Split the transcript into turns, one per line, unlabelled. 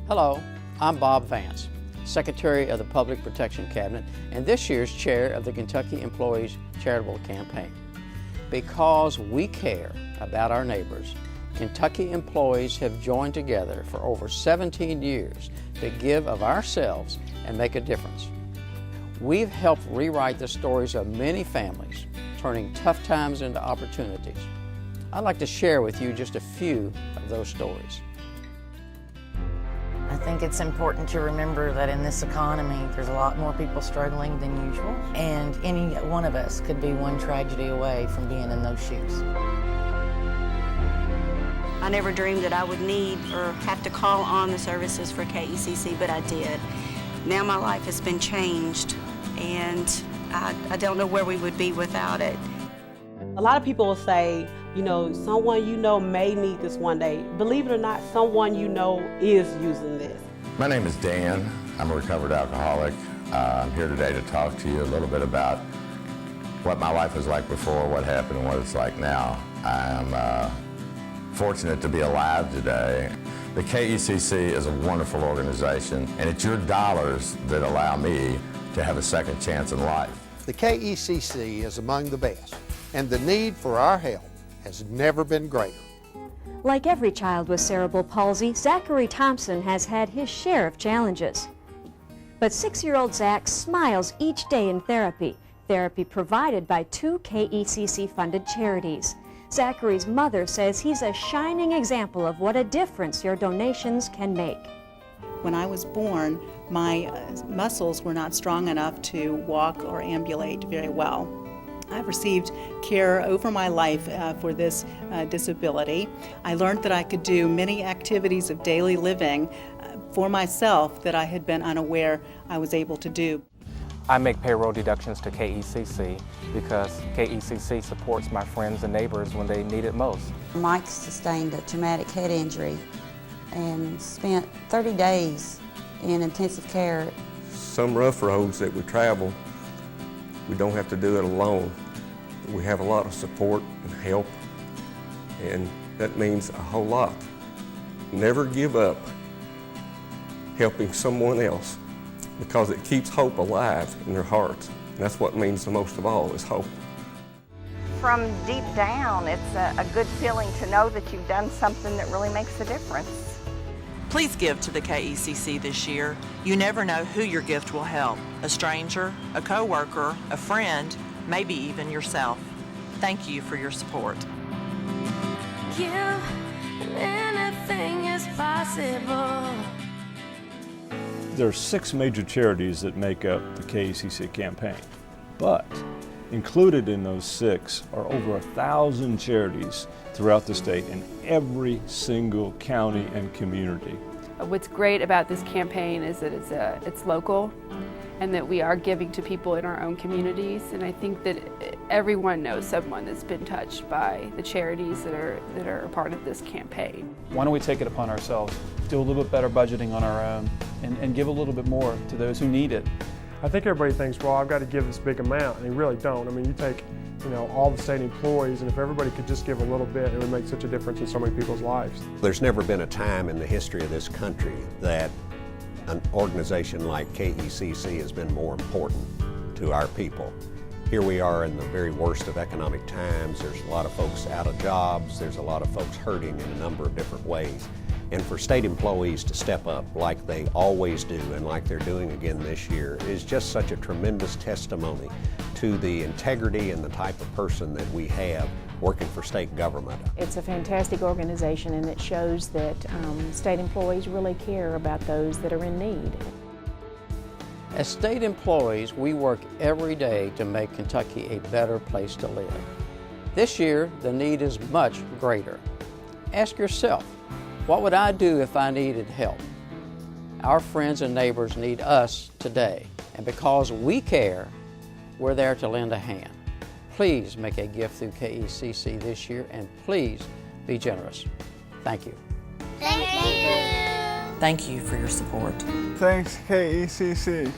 Hello, I'm Bob Vance, Secretary of the Public Protection Cabinet and this year's Chair of the Kentucky Employees Charitable Campaign. Because we care about our neighbors, Kentucky employees have joined together for over 17 years to give of ourselves and make a difference. We've helped rewrite the stories of many families, turning tough times into opportunities. I'd like to share with you just a few of those stories.
I think it's important to remember that in this economy, there's a lot more people struggling than usual, and any one of us could be one tragedy away from being in those shoes.
I never dreamed that I would need or have to call on the services for KECC, but I did. Now my life has been changed, and I don't know where we would be without it.
A lot of people will say, you know, someone you know may need this one day. Believe it or not, someone you know is using this.
My name is Dan. I'm a recovered alcoholic. I'm here today to talk to you a little bit about what my life was like before, what happened, and what it's like now. I'm fortunate to be alive today. The KECC is a wonderful organization, and it's your dollars that allow me to have a second chance in life.
The KECC is among the best, and the need for our help has never been greater.
Like every child with cerebral palsy, Zachary Thompson has had his share of challenges. But 6-year-old Zach smiles each day in therapy provided by 2 KECC-funded charities. Zachary's mother says he's a shining example of what a difference your donations can make.
When I was born, my muscles were not strong enough to walk or ambulate very well. I've received care over my life for this disability. I learned that I could do many activities of daily living for myself that I had been unaware I was able to do.
I make payroll deductions to KECC because KECC supports my friends and neighbors when they need it most.
Mike sustained a traumatic head injury and spent 30 days in intensive care.
Some rough roads that we travel, we don't have to do it alone. We have a lot of support and help, and that means a whole lot. Never give up helping someone else because it keeps hope alive in their hearts. And that's what means the most of all, is hope.
From deep down, it's a good feeling to know that you've done something that really makes a difference.
Please give to the KECC this year. You never know who your gift will help. A stranger, a coworker, a friend, maybe even yourself. Thank you for your support.
Give and anything is possible.
There are 6 major charities that make up the KECC campaign, but included in those 6 are over 1,000 charities throughout the state in every single county and community.
What's great about this campaign is that it's local and that we are giving to people in our own communities, and I think that everyone knows someone that's been touched by the charities that are a part of this campaign.
Why don't we take it upon ourselves, do a little bit better budgeting on our own, and give a little bit more to those who need it.
I think everybody thinks, well, I've got to give this big amount, and they really don't. I mean, you take, all the state employees, and if everybody could just give a little bit, it would make such a difference in so many people's lives.
There's never been a time in the history of this country that an organization like KECC has been more important to our people. Here we are in the very worst of economic times. There's a lot of folks out of jobs. There's a lot of folks hurting in a number of different ways. And for state employees to step up like they always do and like they're doing again this year is just such a tremendous testimony to the integrity and the type of person that we have working for state government.
It's a fantastic organization, and it shows that state employees really care about those that are in need.
As state employees, we work every day to make Kentucky a better place to live. This year, the need is much greater. Ask yourself, what would I do if I needed help? Our friends and neighbors need us today, and because we care, we're there to lend a hand. Please make a gift through KECC this year, and please be generous. Thank you.
Thank you.
Thank you for your support.
Thanks, KECC.